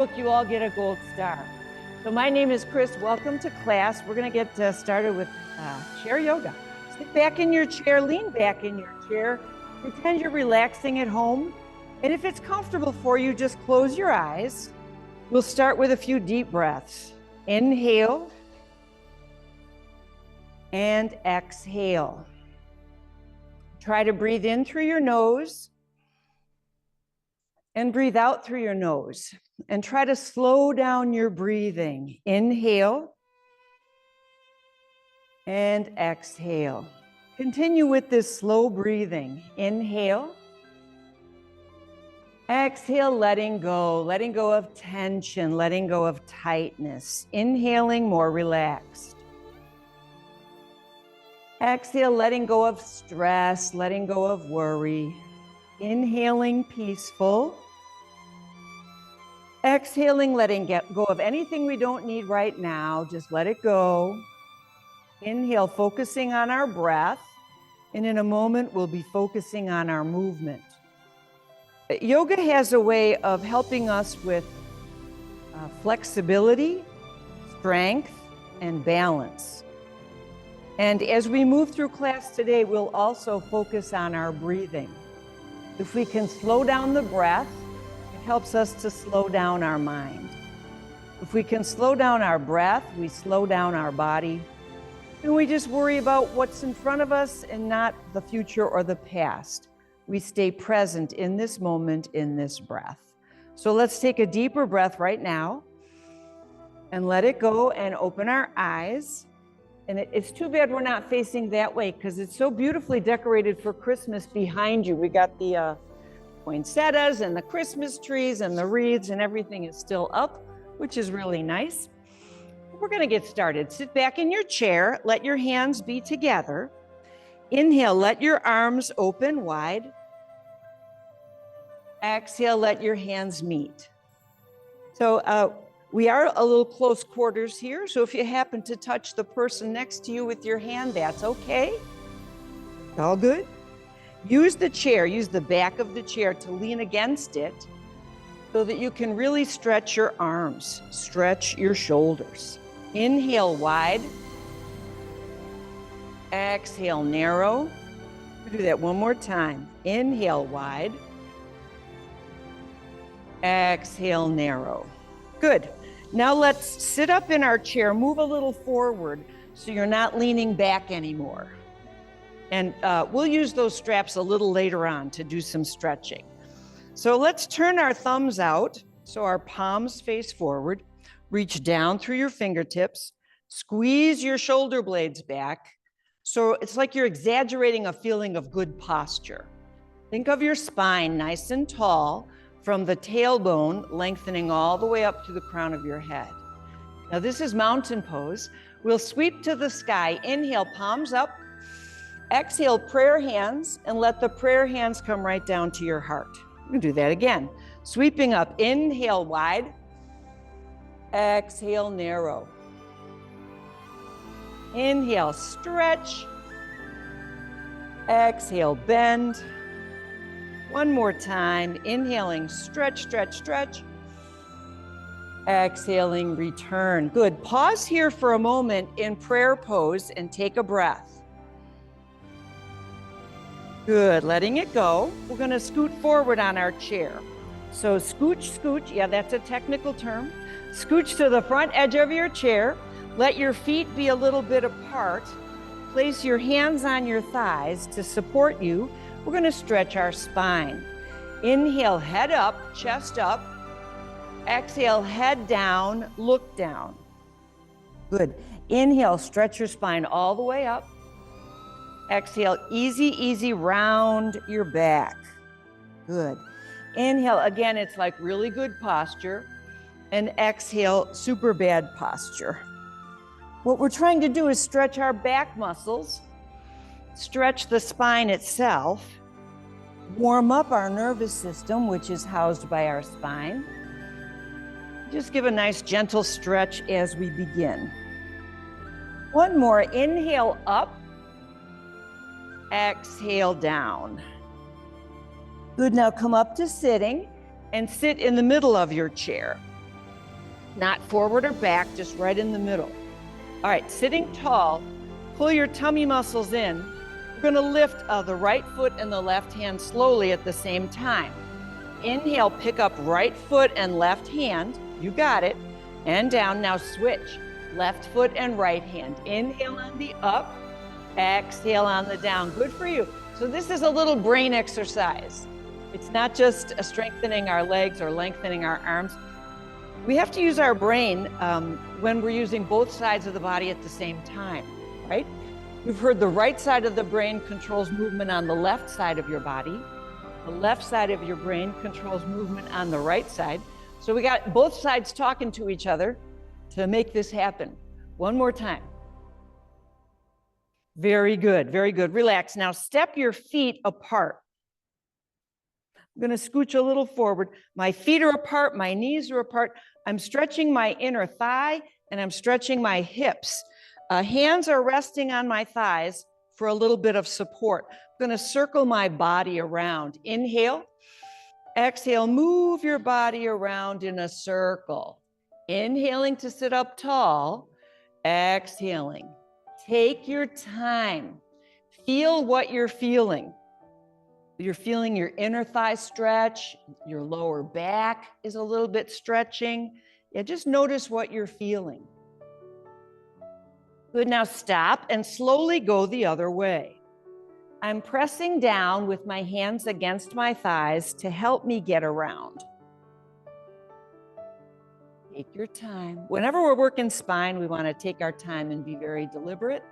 Look, you all get a gold star. So my name is Chris. Welcome to class. We're going to get started with chair yoga. Sit back in your chair, lean back in your chair, pretend you're relaxing at home. And if it's comfortable for you, just close your eyes. We'll start with a few deep breaths. Inhale and exhale. Try to breathe in through your nose and breathe out through your nose. And try to slow down your breathing. Inhale and exhale. Continue with this slow breathing. Inhale. Exhale, letting go of tension, letting go of tightness. Inhaling, more relaxed. Exhale, letting go of stress, letting go of worry. Inhaling, peaceful. Exhaling, letting go of anything we don't need right now. Just let it go. Inhale, focusing on our breath. And in a moment, we'll be focusing on our movement. Yoga has a way of helping us with flexibility, strength, and balance. And as we move through class today, we'll also focus on our breathing. If we can slow down the breath, it helps us to slow down our mind. If we can slow down our breath, we slow down our body. And we just worry about what's in front of us and not the future or the past. We stay present in this moment, in this breath. So let's take a deeper breath right now and let it go and open our eyes. And it's too bad we're not facing that way because it's so beautifully decorated for Christmas behind you. We got the poinsettias and the Christmas trees and the wreaths and everything is still up, which is really nice. We're going to get started. Sit back in your chair. Let your hands be together. Inhale, let your arms open wide. Exhale, let your hands meet. So we are a little close quarters here. So if you happen to touch the person next to you with your hand, that's okay. All good. Use the chair, use the back of the chair to lean against it so that you can really stretch your arms, stretch your shoulders. Inhale wide. Exhale narrow. We'll do that one more time. Inhale wide. Exhale narrow. Good. Now let's sit up in our chair, move a little forward so you're not leaning back anymore. And we'll use those straps a little later on to do some stretching. So let's turn our thumbs out so our palms face forward. Reach down through your fingertips. Squeeze your shoulder blades back. So it's like you're exaggerating a feeling of good posture. Think of your spine nice and tall from the tailbone lengthening all the way up to the crown of your head. Now this is mountain pose. We'll sweep to the sky. Inhale, palms up. Exhale, prayer hands, and let the prayer hands come right down to your heart. We'll do that again. Sweeping up. Inhale wide. Exhale narrow. Inhale, stretch. Exhale, bend. One more time. Inhaling, stretch, stretch, stretch. Exhaling, return. Good. Pause here for a moment in prayer pose and take a breath. Good. Letting it go. We're going to scoot forward on our chair. So scooch, scooch. Yeah, that's a technical term. Scooch to the front edge of your chair. Let your feet be a little bit apart. Place your hands on your thighs to support you. We're going to stretch our spine. Inhale, head up, chest up. Exhale, head down, look down. Good. Inhale, stretch your spine all the way up. Exhale, easy, easy, round your back. Good. Inhale, again, it's like really good posture. And exhale, super bad posture. What we're trying to do is stretch our back muscles, stretch the spine itself, warm up our nervous system, which is housed by our spine. Just give a nice gentle stretch as we begin. One more, inhale up, exhale down. Good, now come up to sitting and sit in the middle of your chair. not forward or back, just right in the middle. All right, sitting tall, pull your tummy muscles in. We're gonna lift the right foot and the left hand slowly at the same time. Inhale, pick up right foot and left hand. You got it. And down. Now switch. Left foot and right hand. Inhale on the up. Exhale on the down. Good for you. So this is a little brain exercise. It's not just strengthening our legs or lengthening our arms. We have to use our brain when we're using both sides of the body at the same time, right? You've heard the right side of the brain controls movement on the left side of your body. The left side of your brain controls movement on the right side. So we got both sides talking to each other to make this happen. One more time. Very good, very good. Relax. Now step your feet apart. I'm going to scooch a little forward. My feet are apart, my knees are apart. I'm stretching my inner thigh and I'm stretching my hips. Hands are resting on my thighs for a little bit of support. I'm going to circle my body around. Inhale, exhale, move your body around in a circle. Inhaling to sit up tall, exhaling. Take your time. Feel what you're feeling. You're feeling your inner thigh stretch, your lower back is a little bit stretching. Yeah, just notice what you're feeling. Good, now stop and slowly go the other way. I'm pressing down with my hands against my thighs to help me get around. Take your time. Whenever we're working spine, we want to take our time and be very deliberate.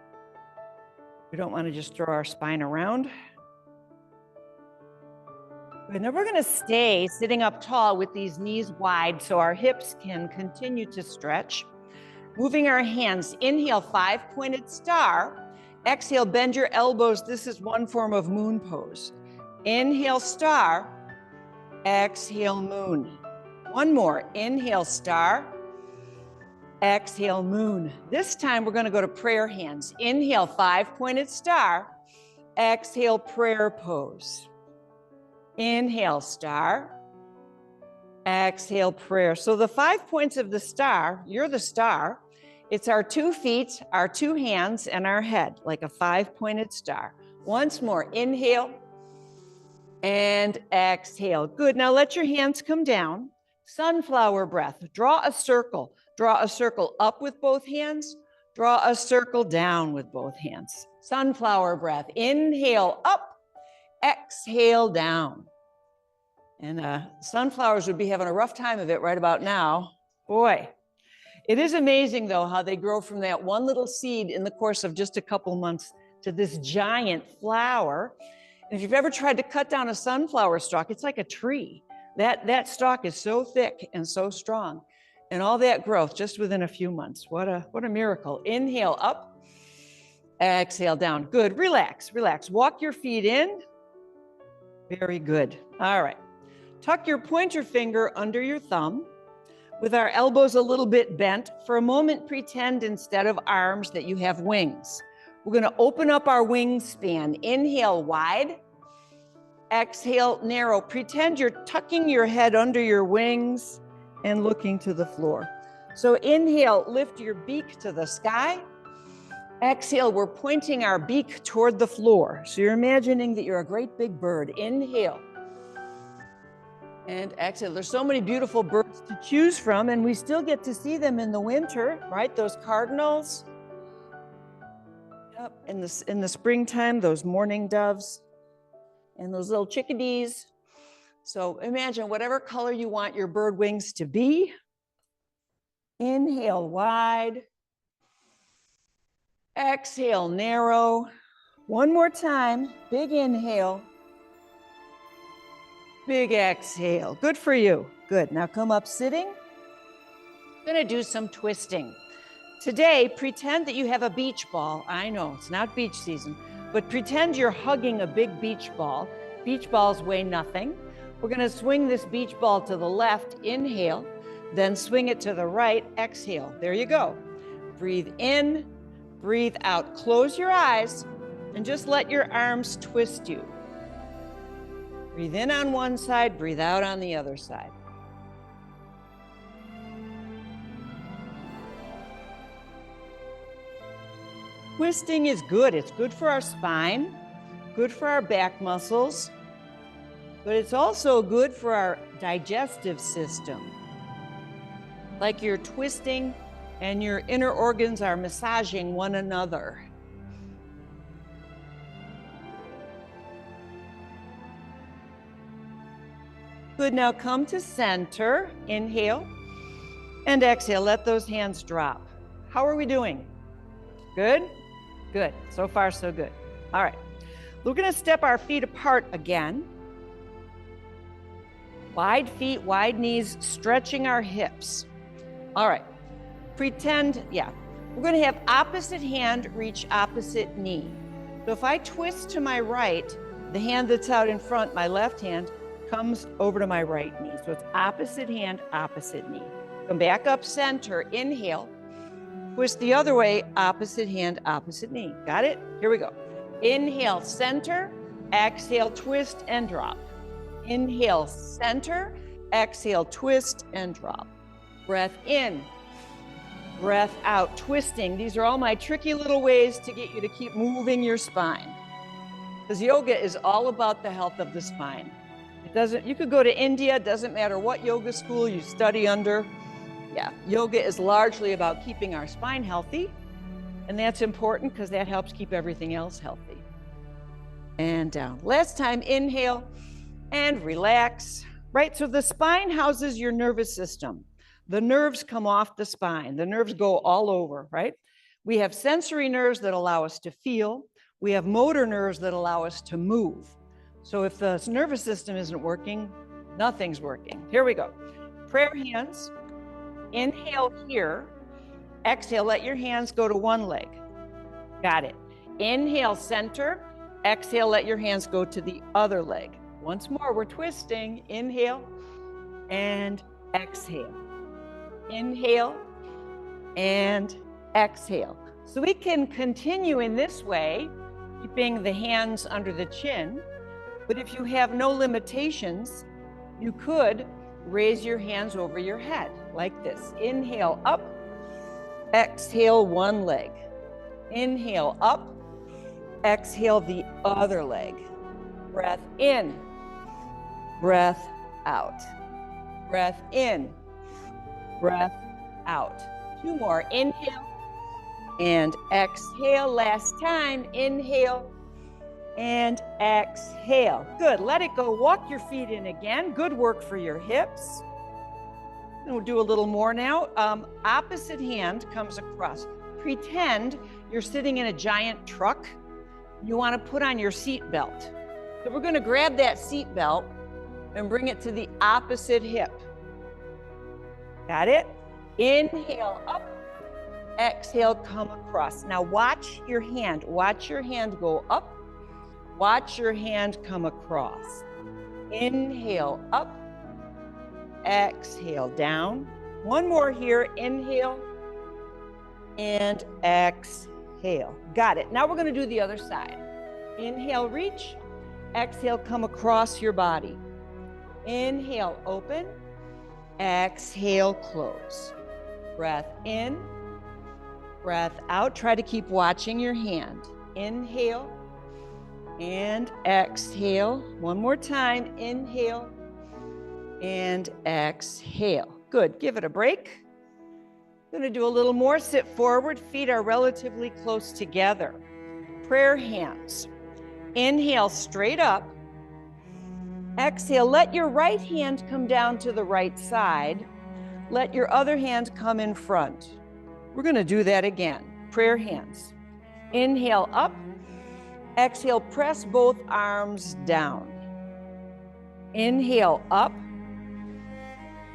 We don't want to just throw our spine around. And then we're going to stay sitting up tall with these knees wide so our hips can continue to stretch. Moving our hands, inhale, 5-pointed star. Exhale, bend your elbows. This is one form of moon pose. Inhale, star. Exhale, moon. One more. Inhale, star. Exhale, moon. This time we're going to go to prayer hands. Inhale, 5-pointed star. Exhale, prayer pose. Inhale, star. Exhale, prayer. So the 5 points of the star, you're the star. It's our 2 feet, our 2 hands, and our head, like a 5-pointed star. Once more, inhale and exhale. Good, now let your hands come down. Sunflower breath, draw a circle. Draw a circle up with both hands. Draw a circle down with both hands. Sunflower breath, inhale up. Exhale down. And sunflowers would be having a rough time of it right about now. Boy, it is amazing though how they grow from that one little seed in the course of just a couple months to this giant flower. And if you've ever tried to cut down a sunflower stalk, it's like a tree. That stalk is so thick and so strong. And all that growth just within a few months. What a miracle. Inhale up, exhale down. Good, relax, relax. Walk your feet in. Very good. All right. Tuck your pointer finger under your thumb with our elbows a little bit bent. For a moment, pretend instead of arms that you have wings. We're going to open up our wingspan. Inhale wide. Exhale narrow. Pretend you're tucking your head under your wings and looking to the floor. So inhale, lift your beak to the sky. Exhale, we're pointing our beak toward the floor. So you're imagining that you're a great big bird. Inhale. And exhale. There's so many beautiful birds to choose from, and we still get to see them in the winter, right? Those cardinals. Yep. In the springtime, those mourning doves and those little chickadees. So imagine whatever color you want your bird wings to be. Inhale wide. Exhale, narrow. One more time, big inhale. Big exhale. Good for you. Good. Now come up sitting. I'm gonna do some twisting. Today, pretend that you have a beach ball. I know, it's not beach season, but pretend you're hugging a big beach ball. Beach balls weigh nothing. We're gonna swing this beach ball to the left, inhale, then swing it to the right, exhale. There you go. Breathe in. Breathe out. Close your eyes and just let your arms twist you. Breathe in on one side, breathe out on the other side. Twisting is good. It's good for our spine, good for our back muscles, but it's also good for our digestive system. Like you're twisting and your inner organs are massaging one another. Good, now come to center, inhale, and exhale, let those hands drop. How are we doing? Good? Good, so far so good. All right, we're gonna step our feet apart again. Wide feet, wide knees, stretching our hips. All right, pretend, we're gonna have opposite hand reach opposite knee. So if I twist to my right, the hand that's out in front, my left hand, comes over to my right knee. So it's opposite hand, opposite knee. Come back up center, inhale. Twist the other way, opposite hand, opposite knee. Got it? Here we go. Inhale, center, exhale, twist and drop. Inhale, center, exhale, twist and drop. Breath in, breath out, twisting. These are all my tricky little ways to get you to keep moving your spine. Because yoga is all about the health of the spine. You could go to India, it doesn't matter what yoga school you study under. Yoga is largely about keeping our spine healthy, and that's important because that helps keep everything else healthy. And down. Last time, inhale and relax. Right, so the spine houses your nervous system. The nerves come off the spine. The nerves go all over, right? We have sensory nerves that allow us to feel. We have motor nerves that allow us to move. So if the nervous system isn't working, nothing's working. Here we go. Prayer hands. Inhale here. Exhale, let your hands go to one leg. Got it. Inhale, center. Exhale, let your hands go to the other leg. Once more, we're twisting. Inhale and exhale. Inhale and exhale. So we can continue in this way, keeping the hands under the chin. But if you have no limitations, you could raise your hands over your head like this. Inhale up, exhale one leg. Inhale up, exhale the other leg. Breath in, breath out. Breath in, breath out. Two more. Inhale and exhale. Last time. Inhale and exhale. Good. Let it go. Walk your feet in again. Good work for your hips. And we'll do a little more now. Opposite hand comes across. Pretend you're sitting in a giant truck. You want to put on your seat belt. So we're going to grab that seat belt and bring it to the opposite hip. Got it? Inhale up. Exhale, come across. Now watch your hand. Watch your hand go up. Watch your hand come across. Inhale up, exhale down. One more here, inhale and exhale. Got it. Now we're going to do the other side. Inhale, reach. Exhale, come across your body. Inhale, open. Exhale, close. Breath in, breath out. Try to keep watching your hand. Inhale and exhale. One more time. Inhale and exhale. Good. Give it a break. Going to do a little more. Sit forward. Feet are relatively close together. Prayer hands. Inhale straight up. Exhale. Let your right hand come down to the right side. Let your other hand come in front. We're going to do that again. Prayer hands. Inhale up. Exhale, press both arms down. Inhale up.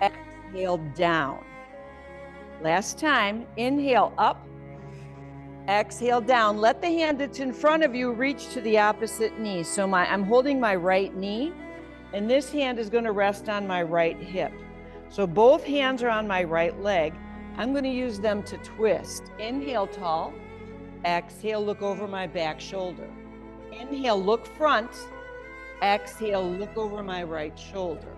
Exhale down. Last time, inhale up. Exhale down. Let the hand that's in front of you reach to the opposite knee. So I'm holding my right knee, and this hand is going to rest on my right hip. So both hands are on my right leg. I'm going to use them to twist. Inhale tall. Exhale, look over my back shoulder. Inhale, look front. Exhale, look over my right shoulder.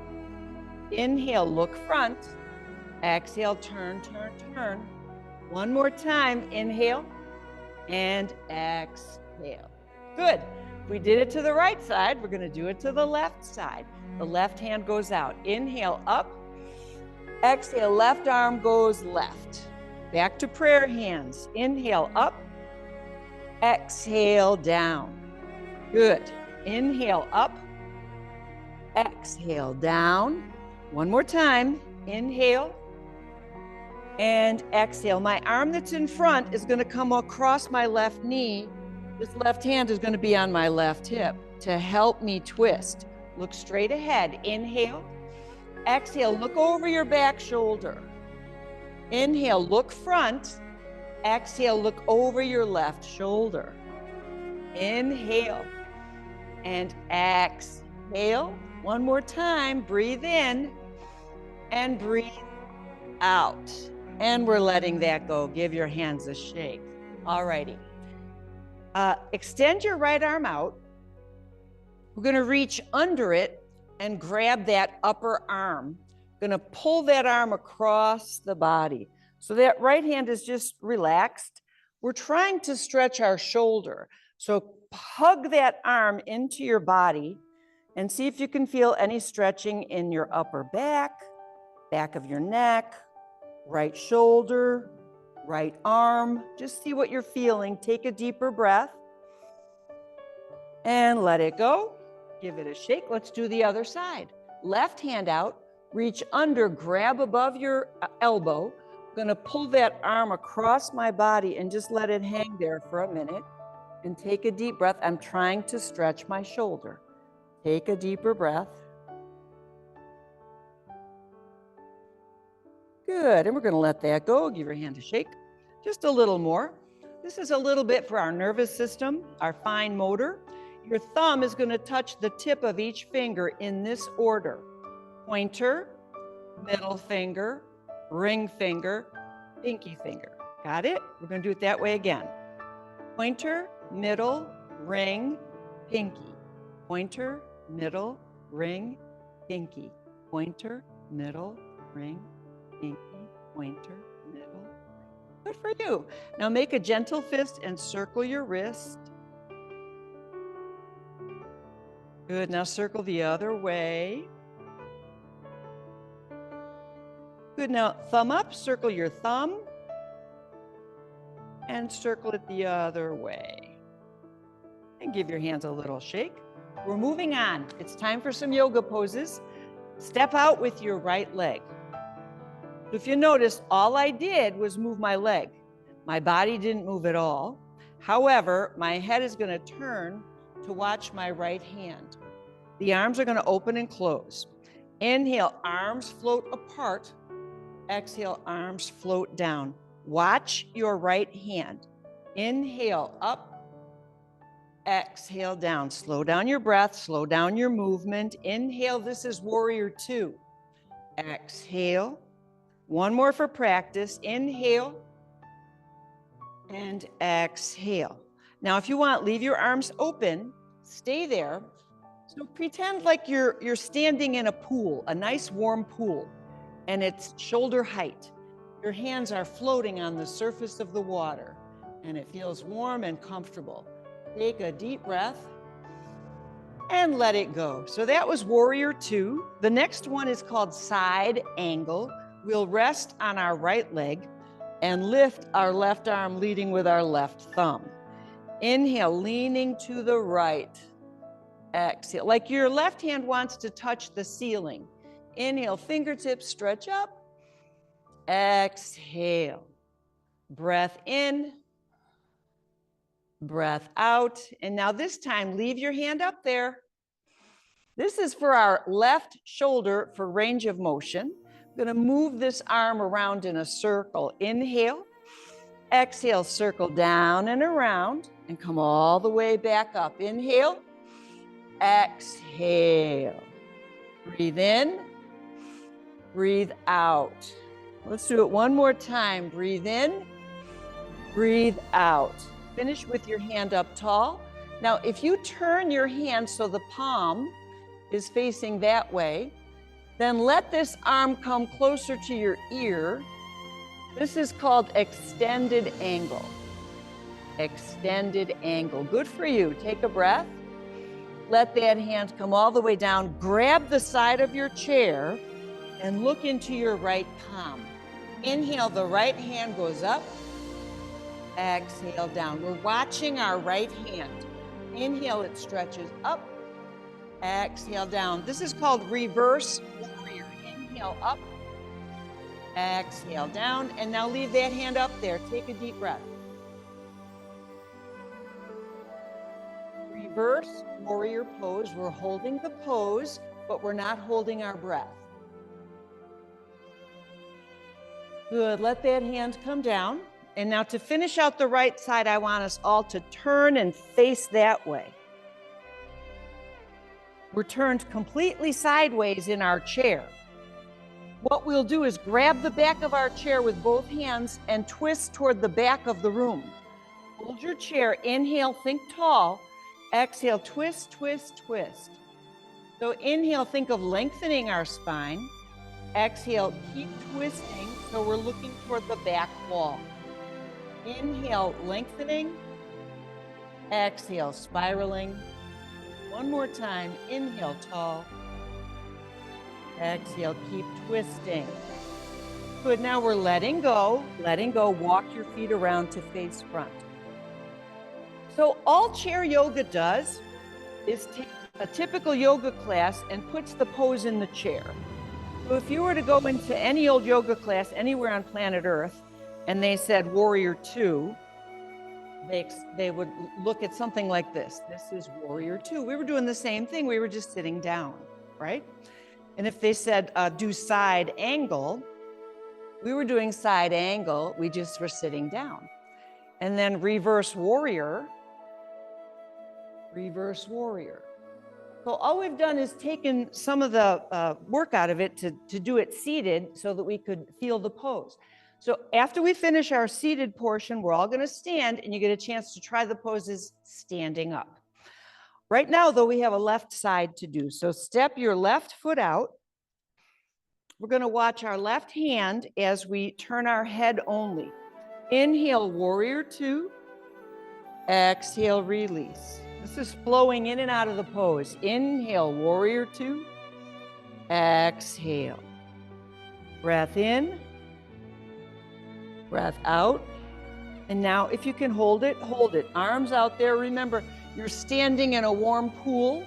Inhale, look front. Exhale, turn, turn, turn. One more time. Inhale. and exhale. Good. We did it to the right side. We're going to do it to the left side. The left hand goes out. Inhale up. Exhale, left arm goes left. Back to prayer hands. Inhale up. Exhale down. Good. Inhale up. Exhale down. One more time. Inhale and exhale. My arm that's in front is going to come across my left knee. This left hand is going to be on my left hip to help me twist. Look straight ahead. Inhale. Exhale. Look over your back shoulder. Inhale. Look front. Exhale. Look over your left shoulder. Inhale and exhale. One more time. Breathe in and breathe out. And we're letting that go. Give your hands a shake. All righty. Extend your right arm out. We're going to reach under it and grab that upper arm. Going to pull that arm across the body. So that right hand is just relaxed. We're trying to stretch our shoulder. So hug that arm into your body and see if you can feel any stretching in your upper back, back of your neck, right shoulder, right arm. Just see what you're feeling. Take a deeper breath and let it go. Give it a shake. Let's do the other side. Left hand out, reach under, grab above your elbow. I'm going to pull that arm across my body and just let it hang there for a minute and take a deep breath. I'm trying to stretch my shoulder. Take a deeper breath. Good, and we're going to let that go. Give your hand a shake. Just a little more. This is a little bit for our nervous system, our fine motor. Your thumb is going to touch the tip of each finger in this order. Pointer, middle finger, ring finger, pinky finger. Got it? We're going to do it that way again. Pointer, middle, ring, pinky. Pointer, middle, ring, pinky. Pointer, middle, ring, pinky, pointer, middle. Good for you. Now make a gentle fist and circle your wrist. Good. Now circle the other way. Good. Now thumb up, circle your thumb and circle it the other way. And give your hands a little shake. We're moving on. It's time for some yoga poses. Step out with your right leg. If you notice, all I did was move my leg. My body didn't move at all. However, my head is going to turn to watch my right hand. The arms are going to open and close. Inhale, arms float apart. Exhale, arms float down. Watch your right hand. Inhale, up. Exhale, down. Slow down your breath. Slow down your movement. Inhale, this is warrior two. Exhale. One more for practice. Inhale and exhale. Now, if you want, leave your arms open. Stay there. So pretend like you're standing in a pool, a nice warm pool, and it's shoulder height. Your hands are floating on the surface of the water, and it feels warm and comfortable. Take a deep breath and let it go. So that was warrior two. The next one is called side angle. We'll rest on our right leg and lift our left arm, leading with our left thumb. Inhale, leaning to the right. Exhale, like your left hand wants to touch the ceiling. Inhale, fingertips stretch up. Exhale. Breath in. Breath out. And now this time, leave your hand up there. This is for our left shoulder for range of motion. I'm going to move this arm around in a circle. Inhale. Exhale, circle down and around and come all the way back up. Inhale. Exhale. Breathe in. Breathe out. Let's do it one more time. Breathe in. Breathe out. Finish with your hand up tall. Now, if you turn your hand so the palm is facing that way, then let this arm come closer to your ear. This is called extended angle. extended angle. Good for you. Take a breath. Let that hand come all the way down. Grab the side of your chair and look into your right palm. Inhale, the right hand goes up. Exhale, down. We're watching our right hand. Inhale, it stretches up. Exhale, down. This is called reverse warrior. Inhale, up. Exhale, down. And now leave that hand up there. Take a deep breath. Reverse warrior pose. We're holding the pose, but we're not holding our breath. Good. Let that hand come down. And now to finish out the right side, I want us all to turn and face that way. We're turned completely sideways in our chair. What we'll do is grab the back of our chair with both hands and twist toward the back of the room. Hold your chair. Inhale, think tall. Exhale, twist, twist, twist. So inhale, think of lengthening our spine. Exhale, keep twisting, so we're looking toward the back wall. Inhale, lengthening. Exhale, spiraling. One more time. Inhale, tall. Exhale, keep twisting. Good, now we're letting go. Letting go, walk your feet around to face front. So all chair yoga does is take a typical yoga class and puts the pose in the chair. So if you were to go into any old yoga class anywhere on planet Earth and they said Warrior 2, they would look at something like this. This is Warrior 2. We were doing the same thing. We were just sitting down, right? And if they said do side angle, we were doing side angle. We just were sitting down. And then reverse warrior. Reverse warrior. So all we've done is taken some of the work out of it to do it seated so that we could feel the pose. So after we finish our seated portion, we're all going to stand and you get a chance to try the poses standing up. Right now, though, we have a left side to do. So step your left foot out. We're going to watch our left hand as we turn our head only. Inhale, warrior 2. Exhale, release. This is flowing in and out of the pose. Inhale, warrior 2. Exhale. Breath in. Breath out. And now if you can hold it, hold it. Arms out there. Remember, you're standing in a warm pool.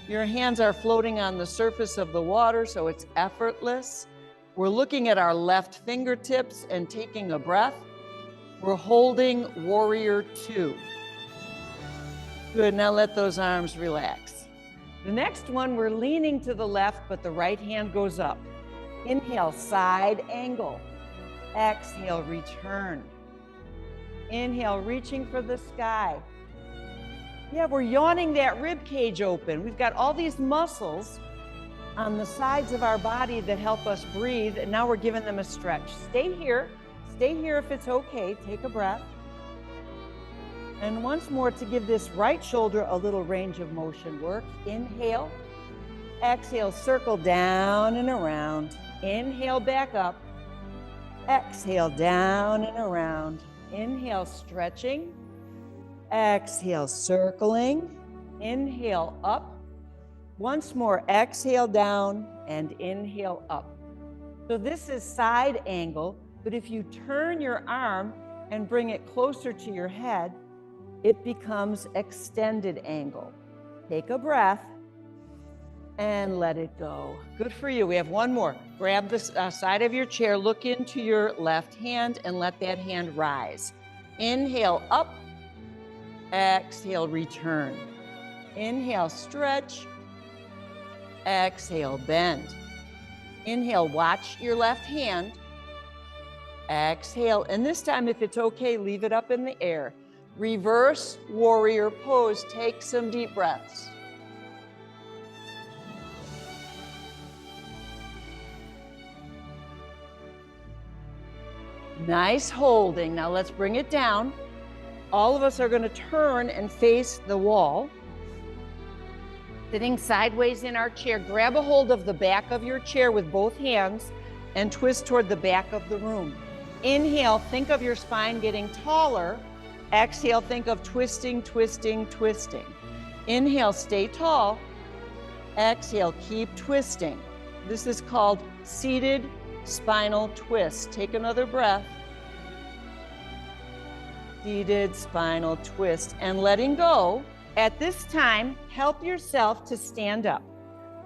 Your hands are floating on the surface of the water, so it's effortless. We're looking at our left fingertips and taking a breath. We're holding warrior 2. Good, now let those arms relax. The next one, we're leaning to the left, but the right hand goes up. Inhale, side angle. Exhale, return. Inhale, reaching for the sky. Yeah, we're yawning that rib cage open. We've got all these muscles on the sides of our body that help us breathe, and now we're giving them a stretch. Stay here if it's okay. Take a breath. And once more, to give this right shoulder a little range of motion work. Inhale, exhale, circle down and around. Inhale, back up. Exhale, down and around. Inhale, stretching. Exhale, circling. Inhale, up. Once more, exhale, down, and inhale, up. So this is side angle, but if you turn your arm and bring it closer to your head, it becomes extended angle. Take a breath and let it go. Good for you. We have one more. Grab the side of your chair, look into your left hand, and let that hand rise. Inhale, up. Exhale, return. Inhale, stretch. Exhale, bend. Inhale, watch your left hand. Exhale, and this time, if it's okay, leave it up in the air. Reverse warrior pose. Take some deep breaths. Nice holding. Now let's bring it down. All of us are going to turn and face the wall. Sitting sideways in our chair, grab a hold of the back of your chair with both hands and twist toward the back of the room. Inhale, think of your spine getting taller. Exhale, think of twisting, twisting, twisting. Inhale, stay tall. Exhale, keep twisting. This is called seated spinal twist. Take another breath. Seated spinal twist. And letting go. At this time, help yourself to stand up.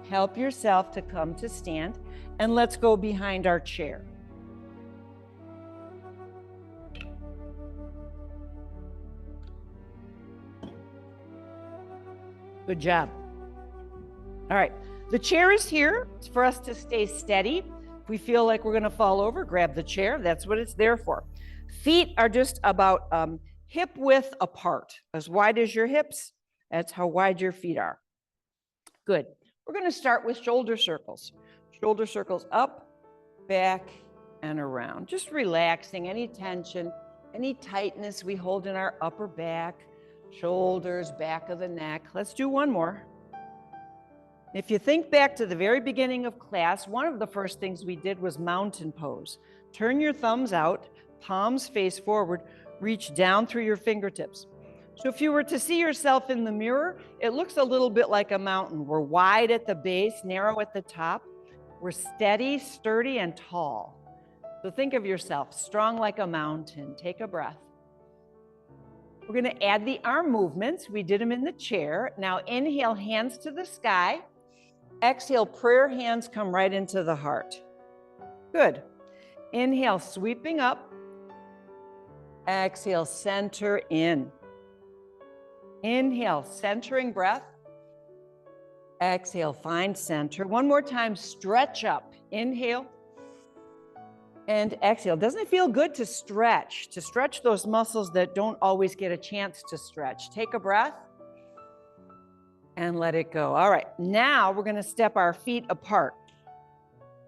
Help yourself to come to stand. And let's go behind our chair. Good job. All right, the chair is here. It's for us to stay steady. If we feel like we're gonna fall over, grab the chair. That's what it's there for. Feet are just about hip width apart. As wide as your hips, that's how wide your feet are. Good. We're gonna start with shoulder circles. Shoulder circles up, back, and around. Just relaxing any tension, any tightness we hold in our upper back, shoulders, back of the neck. Let's do one more. If you think back to the very beginning of class, one of the first things we did was mountain pose. Turn your thumbs out, palms face forward, reach down through your fingertips. So if you were to see yourself in the mirror, it looks a little bit like a mountain. We're wide at the base, narrow at the top. We're steady, sturdy, and tall. So think of yourself strong like a mountain. Take a breath. We're going to add the arm movements. We did them in the chair. Now inhale, hands to the sky. Exhale, prayer hands come right into the heart. Good. Inhale, sweeping up. Exhale, center in. Inhale, centering breath. Exhale, find center. One more time, stretch up. Inhale and exhale. Doesn't it feel good to stretch those muscles that don't always get a chance to stretch? Take a breath and let it go. All right, now we're gonna step our feet apart.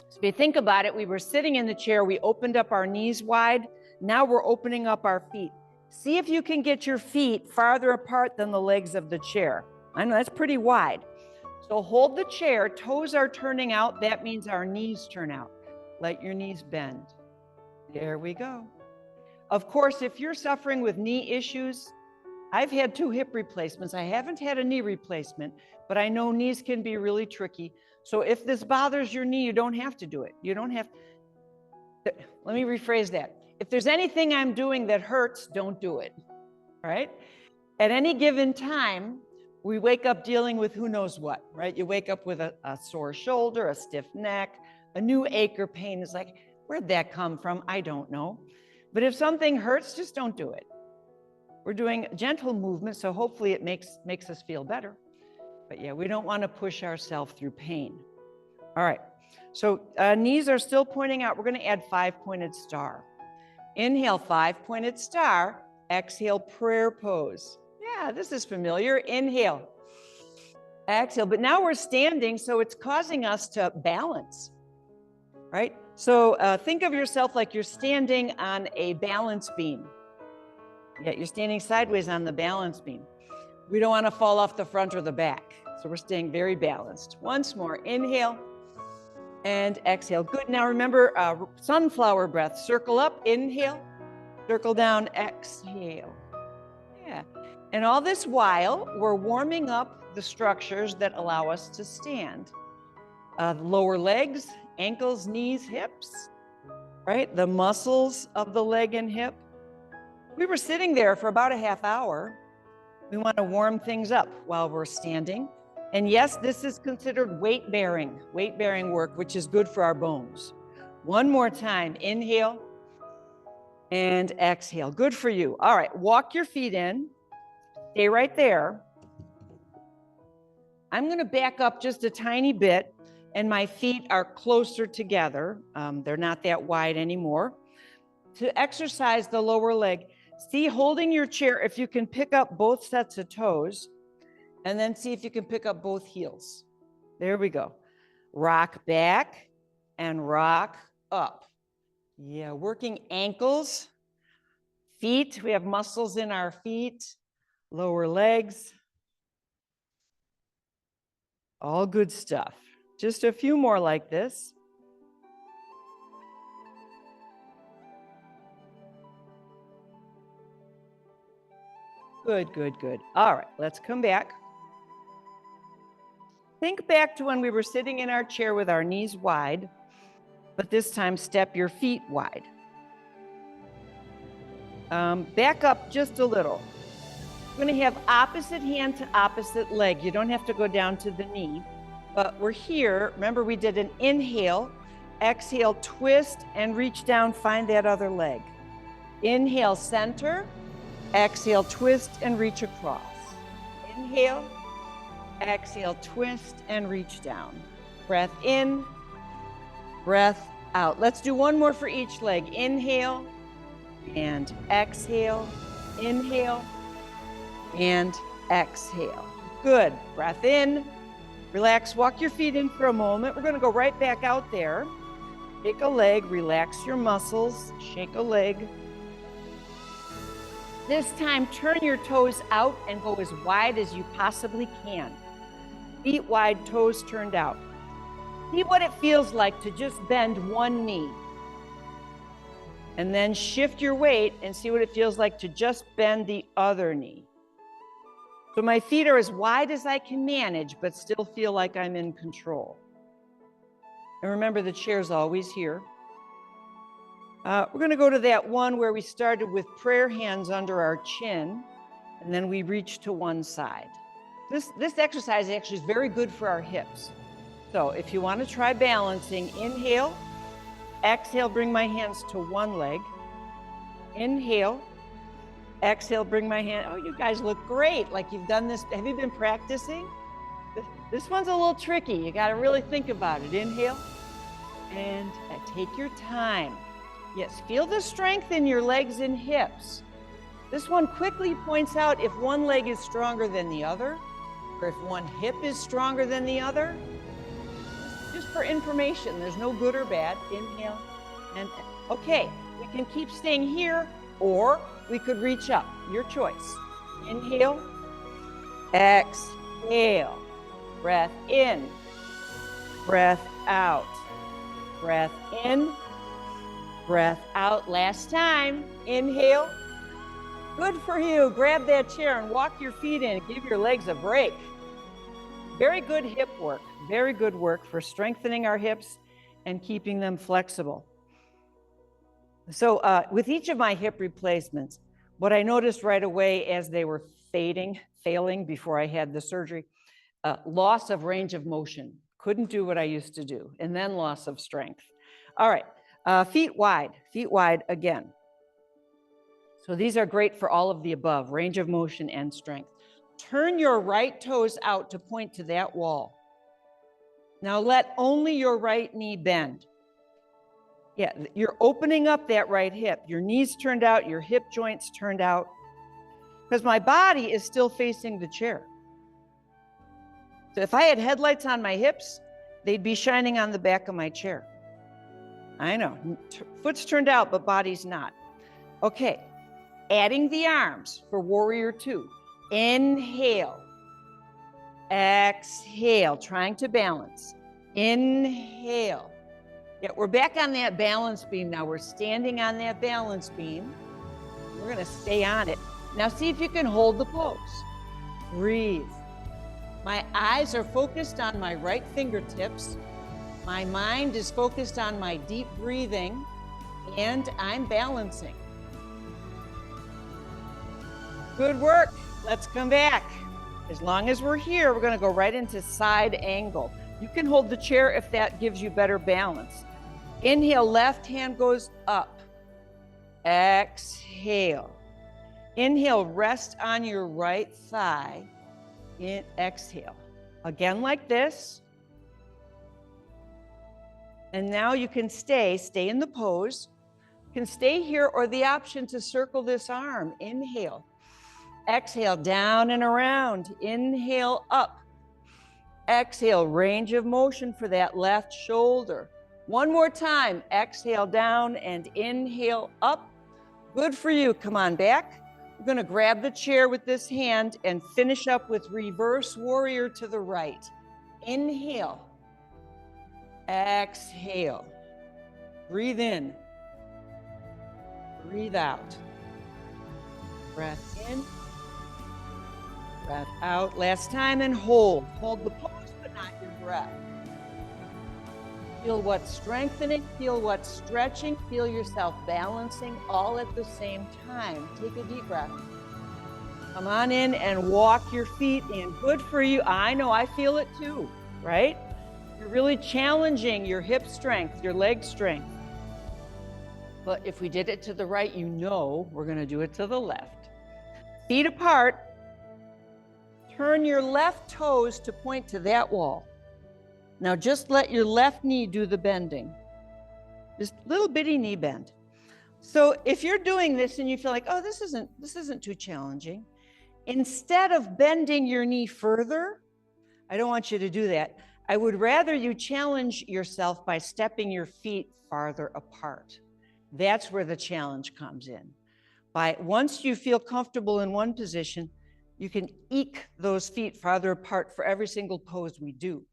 So if you think about it, we were sitting in the chair, we opened up our knees wide. Now we're opening up our feet. See if you can get your feet farther apart than the legs of the chair. I know that's pretty wide. So hold the chair, toes are turning out. That means our knees turn out. Let your knees bend. There we go. Of course, if you're suffering with knee issues, I've had 2 hip replacements. I haven't had a knee replacement, but I know knees can be really tricky. So if this bothers your knee, you don't have to do it. You don't have to. Let me rephrase that. If there's anything I'm doing that hurts, don't do it, right? At any given time, we wake up dealing with who knows what, right? You wake up with a sore shoulder, a stiff neck, a new ache or pain. It's like, where'd that come from? I don't know. But if something hurts, just don't do it. We're doing gentle movement, so hopefully it makes us feel better. But yeah, we don't want to push ourselves through pain. All right, so knees are still pointing out. We're going to add 5-pointed star. Inhale, 5-pointed star. Exhale, prayer pose. Yeah, this is familiar. Inhale, exhale. But now we're standing, so it's causing us to balance, right? So think of yourself like you're standing on a balance beam. Yeah, you're standing sideways on the balance beam. We don't want to fall off the front or the back. So we're staying very balanced. Once more, inhale and exhale. Good. Now remember, sunflower breath. Circle up, inhale, circle down, exhale. Yeah. And all this while, we're warming up the structures that allow us to stand. Lower legs, ankles, knees, hips, right? The muscles of the leg and hip. We were sitting there for about a half hour. We want to warm things up while we're standing. And yes, this is considered weight-bearing work, which is good for our bones. One more time, inhale and exhale. Good for you. All right, walk your feet in. Stay right there. I'm going to back up just a tiny bit, and my feet are closer together. They're not that wide anymore. To exercise the lower leg, see, holding your chair, if you can pick up both sets of toes, and then see if you can pick up both heels. There we go. Rock back and rock up. Yeah, working ankles, feet. We have muscles in our feet, lower legs. All good stuff. Just a few more like this. Good, good, good. All right, let's come back. Think back to when we were sitting in our chair with our knees wide, but this time step your feet wide. Back up just a little. We're going to have opposite hand to opposite leg. You don't have to go down to the knee, but we're here. Remember, we did an inhale, exhale, twist, and reach down, find that other leg. Inhale, center, exhale, twist, and reach across. Inhale, exhale, twist, and reach down. Breath in, breath out. Let's do one more for each leg. Inhale and exhale, inhale and exhale. Good. Breath in, relax, walk your feet in for a moment. We're going to go right back out there. Take a leg, relax your muscles, shake a leg. This time, turn your toes out and go as wide as you possibly can. Feet wide, toes turned out. See what it feels like to just bend one knee. And then shift your weight and see what it feels like to just bend the other knee. So my feet are as wide as I can manage, but still feel like I'm in control. And remember, the chair's always here. We're going to go to that one where we started with prayer hands under our chin, and then we reach to one side. This exercise actually is very good for our hips. So if you want to try balancing, inhale, exhale, bring my hands to one leg. Inhale, exhale, bring my hand. Oh, you guys look great. Like you've done this. Have you been practicing? This one's a little tricky. You got to really think about it. Inhale and take your time. Yes, feel the strength in your legs and hips. This one quickly points out if one leg is stronger than the other, or if one hip is stronger than the other. Just for information, there's no good or bad. Inhale and okay, we can keep staying here, or we could reach up. Your choice. Inhale, exhale, breath in, breath out, breath in, breath out. Last time. Inhale. Good for you. Grab that chair and walk your feet in. Give your legs a break. Very good hip work. Very good work for strengthening our hips and keeping them flexible. So with each of my hip replacements, what I noticed right away as they were failing before I had the surgery, loss of range of motion. Couldn't do what I used to do. And then loss of strength. All right. Feet wide again. So these are great for all of the above, range of motion and strength. Turn your right toes out to point to that wall. Now let only your right knee bend. Yeah, you're opening up that right hip. Your knees turned out, your hip joints turned out, because my body is still facing the chair. So if I had headlights on my hips, they'd be shining on the back of my chair. I know, foot's turned out, but body's not. Okay, adding the arms for warrior two. Inhale, exhale, trying to balance. Inhale. Yeah, we're back on that balance beam now. We're standing on that balance beam. We're going to stay on it. Now see if you can hold the pose. Breathe. My eyes are focused on my right fingertips. My mind is focused on my deep breathing, and I'm balancing. Good work. Let's come back. As long as we're here, we're going to go right into side angle. You can hold the chair if that gives you better balance. Inhale, left hand goes up. Exhale. Inhale, rest on your right thigh. Exhale. Again like this. And now you can stay in the pose. You can stay here, or the option to circle this arm. Inhale. Exhale, down and around. Inhale, up. Exhale, range of motion for that left shoulder. One more time. Exhale, down, and inhale, up. Good for you. Come on back. We're going to grab the chair with this hand and finish up with reverse warrior to the right. Inhale. Exhale. Breathe in. Breathe out. Breath in. Breath out. Last time, and hold. Hold the pose, but not your breath. Feel what's strengthening, feel what's stretching, feel yourself balancing all at the same time. Take a deep breath. Come on in and walk your feet in. Good for you. I know, I feel it too, right? You're really challenging your hip strength, your leg strength. But if we did it to the right, you know we're going to do it to the left. Feet apart. Turn your left toes to point to that wall. Now just let your left knee do the bending. Just little bitty knee bend. So if you're doing this and you feel like, oh, this isn't too challenging, instead of bending your knee further, I don't want you to do that. I would rather you challenge yourself by stepping your feet farther apart. That's where the challenge comes in. Once you feel comfortable in one position, you can eke those feet farther apart for every single pose we do.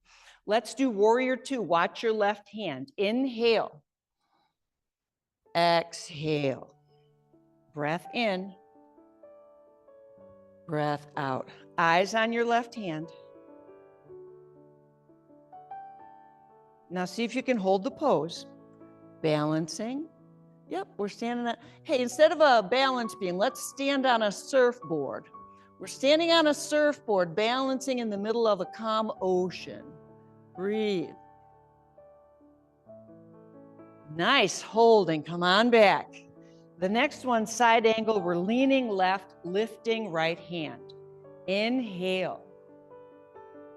Let's do warrior two. Watch your left hand. Inhale. Exhale. Breath in. Breath out. Eyes on your left hand. Now see if you can hold the pose. Balancing. Yep, we're standing on. Hey, instead of a balance beam, let's stand on a surfboard. We're standing on a surfboard, balancing in the middle of a calm ocean. Breathe. Nice, holding, come on back. The next one, side angle, we're leaning left, lifting right hand. Inhale.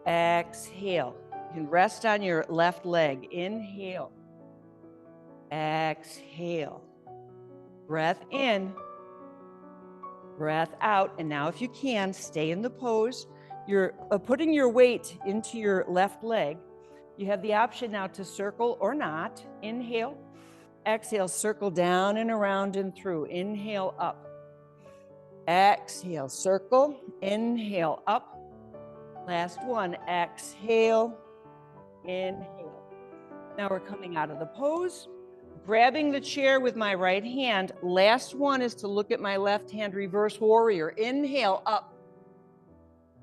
Exhale. You can rest on your left leg. Inhale. Exhale. Breath in. Breath out. And now if you can, stay in the pose. You're putting your weight into your left leg. You have the option now to circle or not. Inhale. Exhale, circle down and around and through. Inhale, up. Exhale, circle. Inhale, up. Last one. Exhale. Inhale. Now we're coming out of the pose. Grabbing the chair with my right hand. Last one is to look at my left hand, reverse warrior. Inhale, up.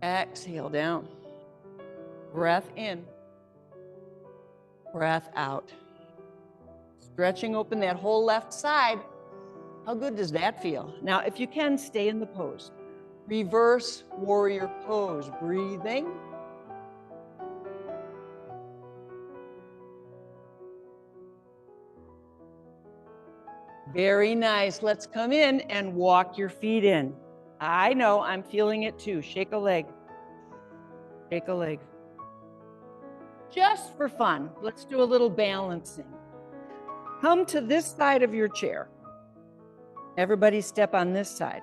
Exhale, down. Breath in. Breath out. Stretching open that whole left side. How good does that feel? Now, if you can, stay in the pose. Reverse warrior pose. Breathing. Very nice. Let's come in and walk your feet in. I know, I'm feeling it too. Shake a leg. Shake a leg. Just for fun, let's do a little balancing. Come to this side of your chair. Everybody step on this side.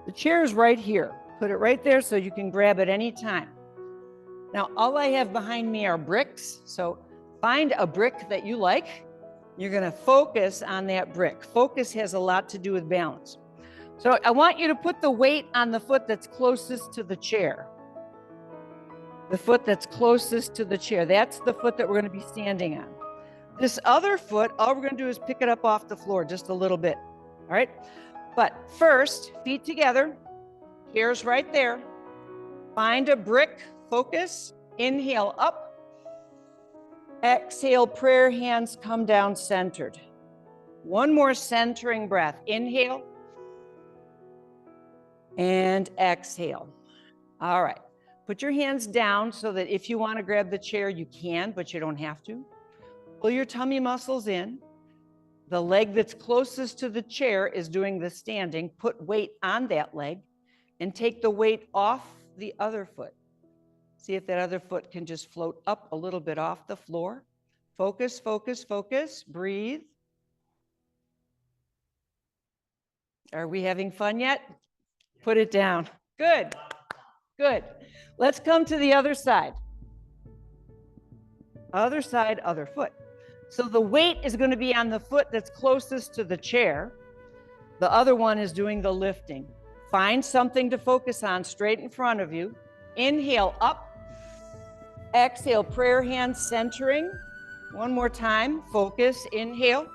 The chair is right here. Put it right there so you can grab it any time. Now, all I have behind me are bricks, so find a brick that you like. You're going to focus on that brick. Focus has a lot to do with balance. So I want you to put the weight on the foot that's closest to the chair. The foot that's closest to the chair. That's the foot that we're going to be standing on. This other foot, all we're going to do is pick it up off the floor just a little bit. All right? But first, feet together. Chair's right there. Find a brick. Focus. Inhale up. Exhale, prayer hands come down centered. One more centering breath. Inhale. And exhale. All right. Put your hands down so that if you want to grab the chair, you can, but you don't have to. Pull your tummy muscles in. The leg that's closest to the chair is doing the standing. Put weight on that leg and take the weight off the other foot. See if that other foot can just float up a little bit off the floor. Focus, focus, focus. Breathe. Are we having fun yet? Put it down. Good. Good. Let's come to the other side. Other side, other foot. So the weight is going to be on the foot that's closest to the chair. The other one is doing the lifting. Find something to focus on straight in front of you. Inhale up. Exhale, prayer hands centering. One more time. Focus. Inhale.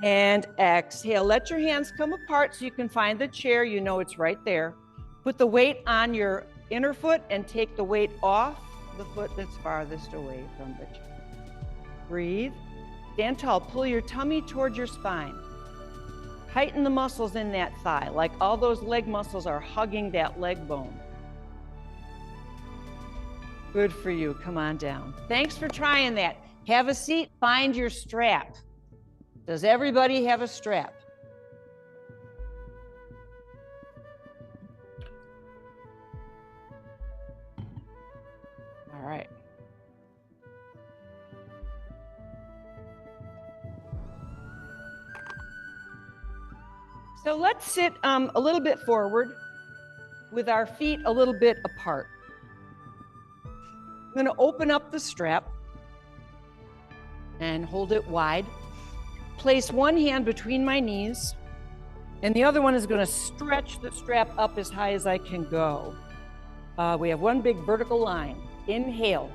And exhale. Let your hands come apart so you can find the chair. You know it's right there. Put the weight on your inner foot and take the weight off the foot that's farthest away from the chair. Breathe. Stand tall. Pull your tummy towards your spine. Tighten the muscles in that thigh, like all those leg muscles are hugging that leg bone. Good for you. Come on down. Thanks for trying that. Have a seat. Find your strap. Does everybody have a strap? All right. So let's sit a little bit forward with our feet a little bit apart. I'm going to open up the strap and hold it wide. Place one hand between my knees, and the other one is going to stretch the strap up as high as I can go. We have one big vertical line. Inhale.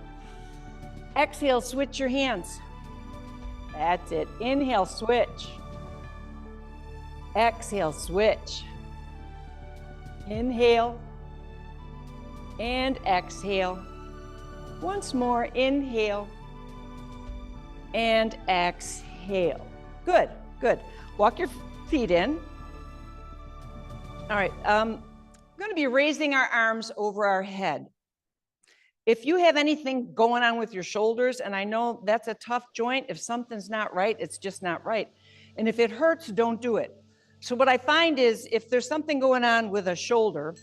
Exhale, switch your hands. That's it. Inhale, switch. Exhale, switch. Inhale and exhale. Once more, inhale and exhale. Good, good. Walk your feet in. All right, we're going to be raising our arms over our head. If you have anything going on with your shoulders, and I know that's a tough joint, if something's not right, it's just not right. And if it hurts, don't do it. So what I find is if there's something going on with a shoulder,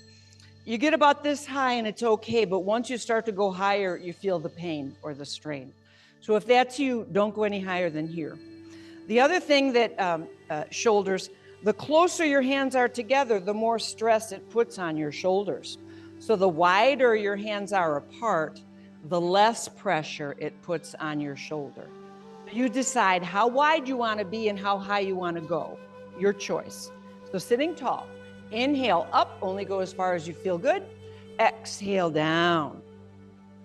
you get about this high and it's okay, but once you start to go higher, you feel the pain or the strain. So if that's you, don't go any higher than here. The other thing that shoulders, the closer your hands are together, the more stress it puts on your shoulders. So the wider your hands are apart, the less pressure it puts on your shoulder. You decide how wide you want to be and how high you want to go. Your choice. So sitting tall, inhale up, only go as far as you feel good. Exhale down.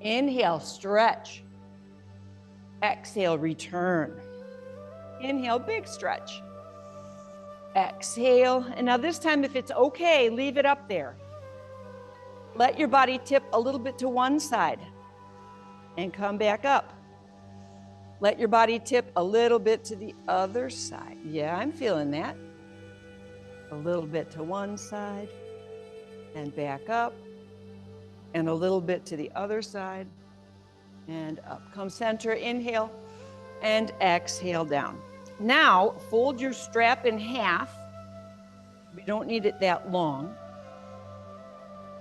Inhale, stretch. Exhale, return. Inhale, big stretch. Exhale, and now this time, if it's okay, leave it up there. Let your body tip a little bit to one side and come back up. Let your body tip a little bit to the other side. Yeah, I'm feeling that. A little bit to one side and back up, and a little bit to the other side and up. Come center, inhale and exhale down. Now, fold your strap in half. We don't need it that long.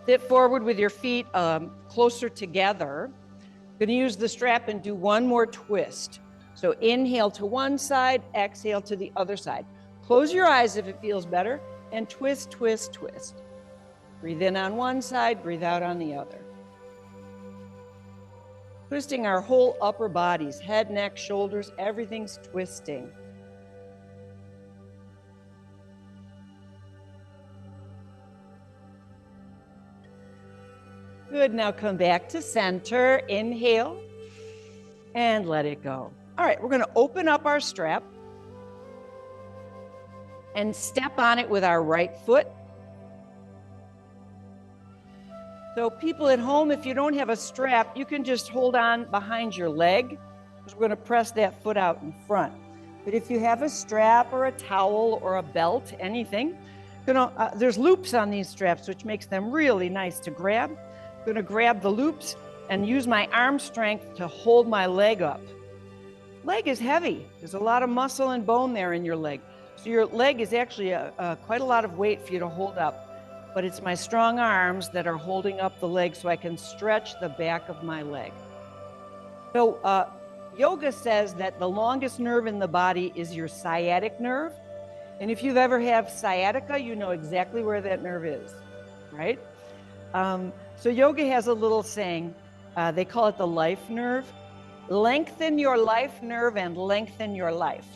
Sit forward with your feet closer together. Going to use the strap and do one more twist. So inhale to one side, exhale to the other side. Close your eyes if it feels better, and twist, twist, twist. Breathe in on one side, breathe out on the other. Twisting our whole upper bodies, head, neck, shoulders, everything's twisting. Good, now come back to center. Inhale and let it go. All right, we're gonna open up our strap and step on it with our right foot. So people at home, if you don't have a strap, you can just hold on behind your leg, because we're gonna press that foot out in front. But if you have a strap or a towel or a belt, anything, there's loops on these straps, which makes them really nice to grab. I'm gonna grab the loops and use my arm strength to hold my leg up. Leg is heavy. There's a lot of muscle and bone there in your leg. So your leg is actually quite a lot of weight for you to hold up, but it's my strong arms that are holding up the leg so I can stretch the back of my leg. So yoga says that the longest nerve in the body is your sciatic nerve. And if you've ever had sciatica, you know exactly where that nerve is, right? So yoga has a little saying, they call it the life nerve. Lengthen your life nerve and lengthen your life.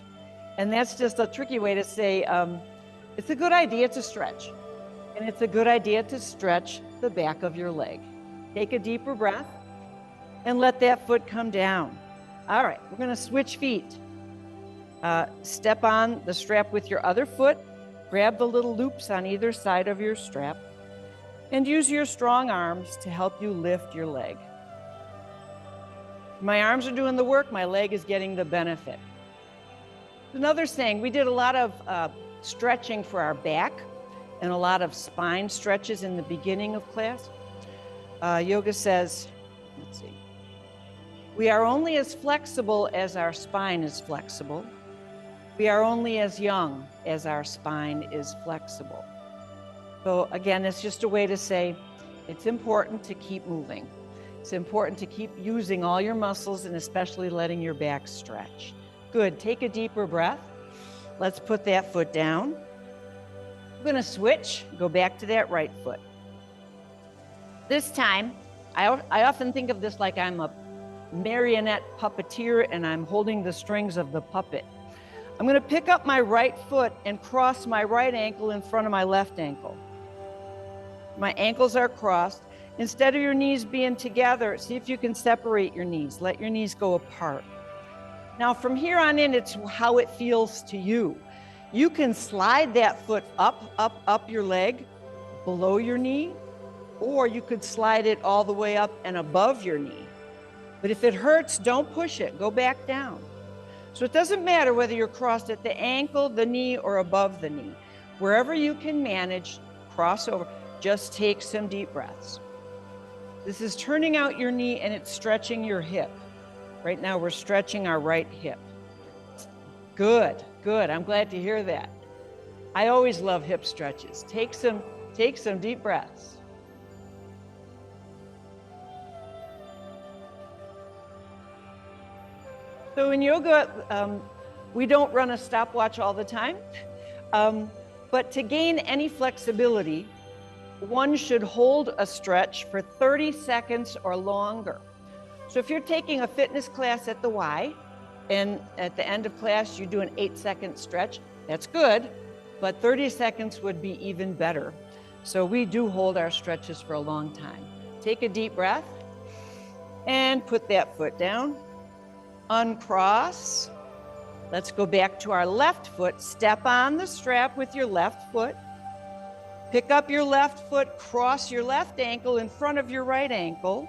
And that's just a tricky way to say, it's a good idea to stretch. And it's a good idea to stretch the back of your leg. Take a deeper breath and let that foot come down. All right, we're gonna switch feet. Step on the strap with your other foot. Grab the little loops on either side of your strap. And use your strong arms to help you lift your leg. My arms are doing the work, my leg is getting the benefit. Another saying, we did a lot of stretching for our back and a lot of spine stretches in the beginning of class. Yoga says, let's see, we are only as flexible as our spine is flexible. We are only as young as our spine is flexible. So again, it's just a way to say it's important to keep moving. It's important to keep using all your muscles and especially letting your back stretch. Good, take a deeper breath. Let's put that foot down. I'm gonna switch, go back to that right foot. This time, I often think of this like I'm a marionette puppeteer and I'm holding the strings of the puppet. I'm gonna pick up my right foot and cross my right ankle in front of my left ankle. My ankles are crossed. Instead of your knees being together, see if you can separate your knees. Let your knees go apart. Now from here on in, it's how it feels to you. You can slide that foot up your leg, below your knee, or you could slide it all the way up and above your knee. But if it hurts, don't push it, go back down. So it doesn't matter whether you're crossed at the ankle, the knee, or above the knee. Wherever you can manage, cross over, just take some deep breaths. This is turning out your knee and it's stretching your hip. Right now we're stretching our right hip. Good, good, I'm glad to hear that. I always love hip stretches. Take some deep breaths. So in yoga, we don't run a stopwatch all the time, but to gain any flexibility, one should hold a stretch for 30 seconds or longer. So if you're taking a fitness class at the Y, and at the end of class, you do an 8-second stretch, that's good, but 30 seconds would be even better. So we do hold our stretches for a long time. Take a deep breath and put that foot down. Uncross. Let's go back to our left foot. Step on the strap with your left foot. Pick up your left foot, cross your left ankle in front of your right ankle.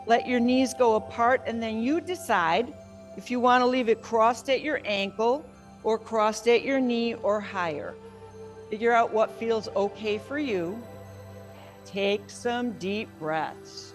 Let your knees go apart, and then you decide if you want to leave it crossed at your ankle or crossed at your knee or higher. Figure out what feels okay for you. Take some deep breaths.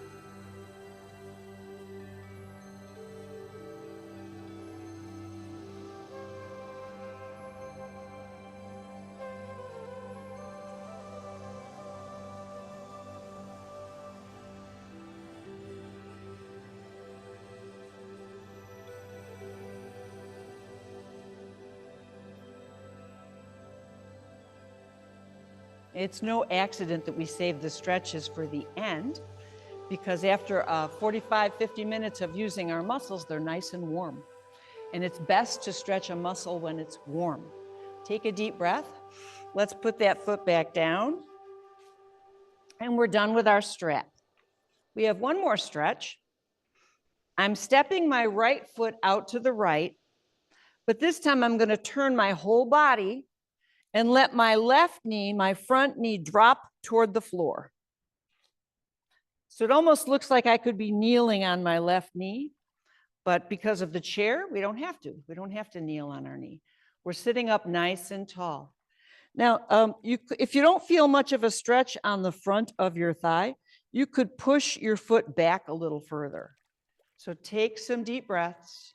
It's no accident that we save the stretches for the end, because after 45, 50 minutes of using our muscles, they're nice and warm. And it's best to stretch a muscle when it's warm. Take a deep breath. Let's put that foot back down. And we're done with our strap. We have one more stretch. I'm stepping my right foot out to the right, but this time I'm going to turn my whole body and let my left knee, my front knee, drop toward the floor. So it almost looks like I could be kneeling on my left knee, but because of the chair, we don't have to. We don't have to kneel on our knee. We're sitting up nice and tall. Now, if you don't feel much of a stretch on the front of your thigh, you could push your foot back a little further. So take some deep breaths.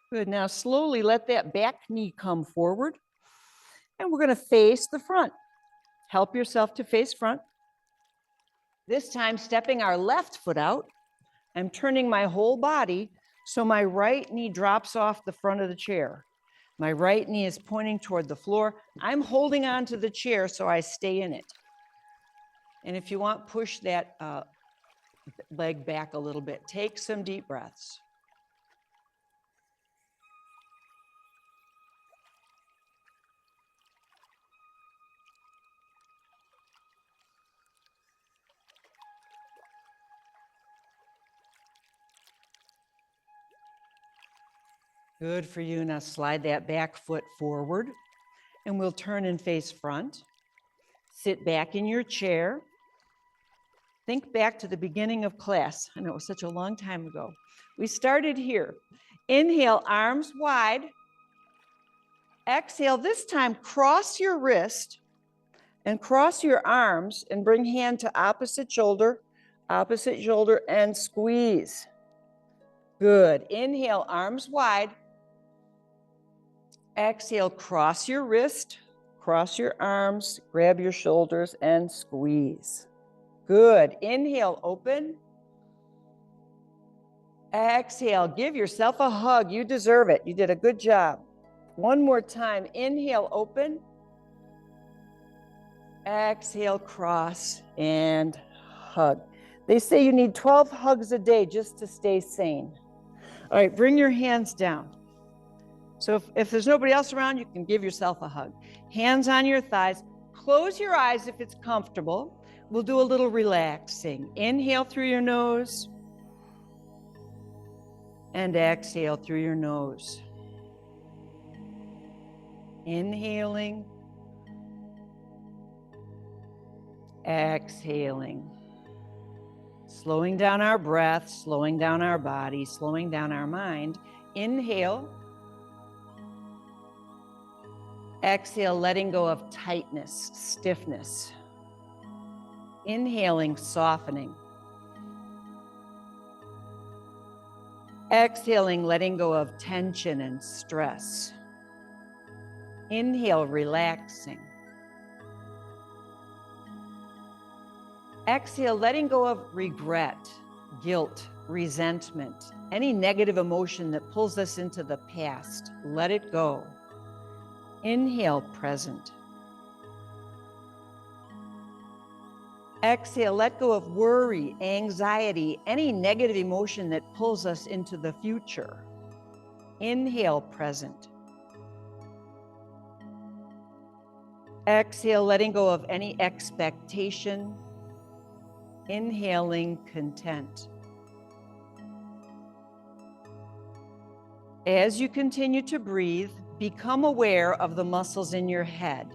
Good, now slowly let that back knee come forward, and we're gonna face the front. Help yourself to face front. This time, stepping our left foot out, I'm turning my whole body so my right knee drops off the front of the chair. My right knee is pointing toward the floor. I'm holding on to the chair so I stay in it. And if you want, push that leg back a little bit. Take some deep breaths. Good for you. Now slide that back foot forward and we'll turn and face front. Sit back in your chair. Think back to the beginning of class. I know it was such a long time ago. We started here. Inhale, arms wide. Exhale, this time cross your wrist and cross your arms and bring hand to opposite shoulder, and squeeze. Good. Inhale, arms wide. Exhale, cross your wrist, cross your arms, grab your shoulders and squeeze. Good. Inhale, open. Exhale, give yourself a hug. You deserve it. You did a good job. One more time. Inhale, open. Exhale, cross and hug. They say you need 12 hugs a day just to stay sane. All right, bring your hands down. So if there's nobody else around, you can give yourself a hug. Hands on your thighs. Close your eyes if it's comfortable. We'll do a little relaxing. Inhale through your nose. And exhale through your nose. Inhaling. Exhaling. Slowing down our breath, slowing down our body, slowing down our mind. Inhale. Exhale, letting go of tightness, stiffness. Inhaling, softening. Exhaling, letting go of tension and stress. Inhale, relaxing. Exhale, letting go of regret, guilt, resentment, any negative emotion that pulls us into the past. Let it go. Inhale, present. Exhale, let go of worry, anxiety, any negative emotion that pulls us into the future. Inhale, present. Exhale, letting go of any expectation. Inhaling, content. As you continue to breathe, become aware of the muscles in your head.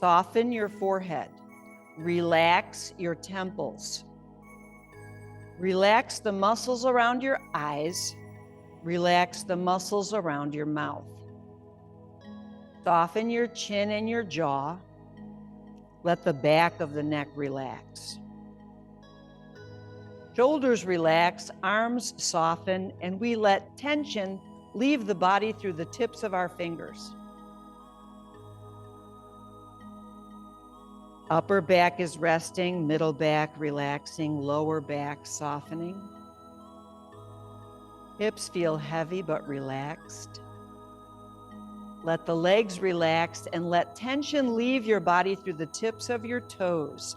Soften your forehead. Relax your temples. Relax the muscles around your eyes. Relax the muscles around your mouth. Soften your chin and your jaw. Let the back of the neck relax. Shoulders relax, arms soften, and we let tension leave the body through the tips of our fingers. Upper back is resting, middle back relaxing, lower back softening. Hips feel heavy but relaxed. Let the legs relax and let tension leave your body through the tips of your toes.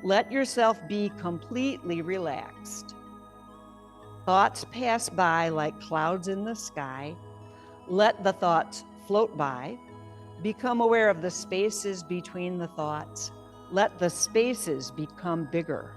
Let yourself be completely relaxed. Thoughts pass by like clouds in the sky. Let the thoughts float by. Become aware of the spaces between the thoughts. Let the spaces become bigger.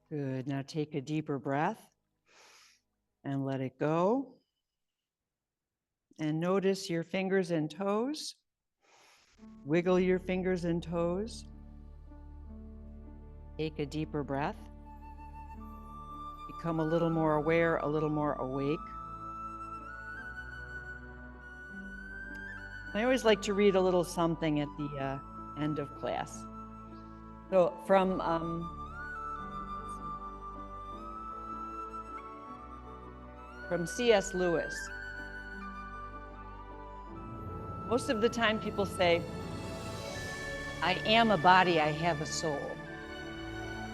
Good. Now take a deeper breath and let it go. And notice your fingers and toes. Wiggle your fingers and toes. Take a deeper breath. Become a little more aware, a little more awake. I always like to read a little something at the end of class. So from C.S. Lewis. Most of the time people say, I am a body, I have a soul.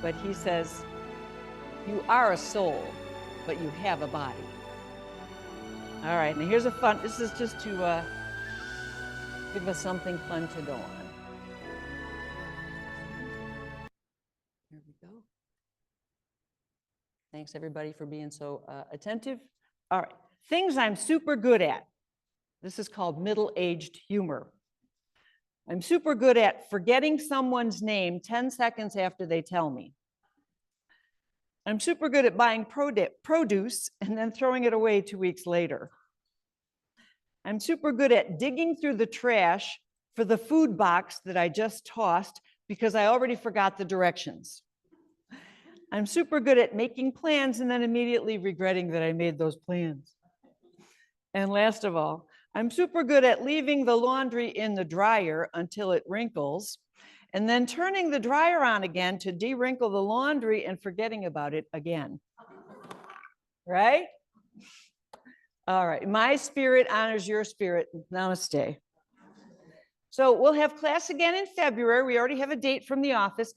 But he says, you are a soul, but you have a body. All right, now here's a fun, this is just to give us something fun to go on. Here we go. Thanks everybody for being so attentive. All right, things I'm super good at. This is called middle-aged humor. I'm super good at forgetting someone's name 10 seconds after they tell me. I'm super good at buying produce and then throwing it away 2 weeks later. I'm super good at digging through the trash for the food box that I just tossed because I already forgot the directions. I'm super good at making plans and then immediately regretting that I made those plans. And last of all, I'm super good at leaving the laundry in the dryer until it wrinkles, and then turning the dryer on again to de-wrinkle the laundry and forgetting about it again. Right? All right, my spirit honors your spirit. Namaste. So we'll have class again in February. We already have a date from the office.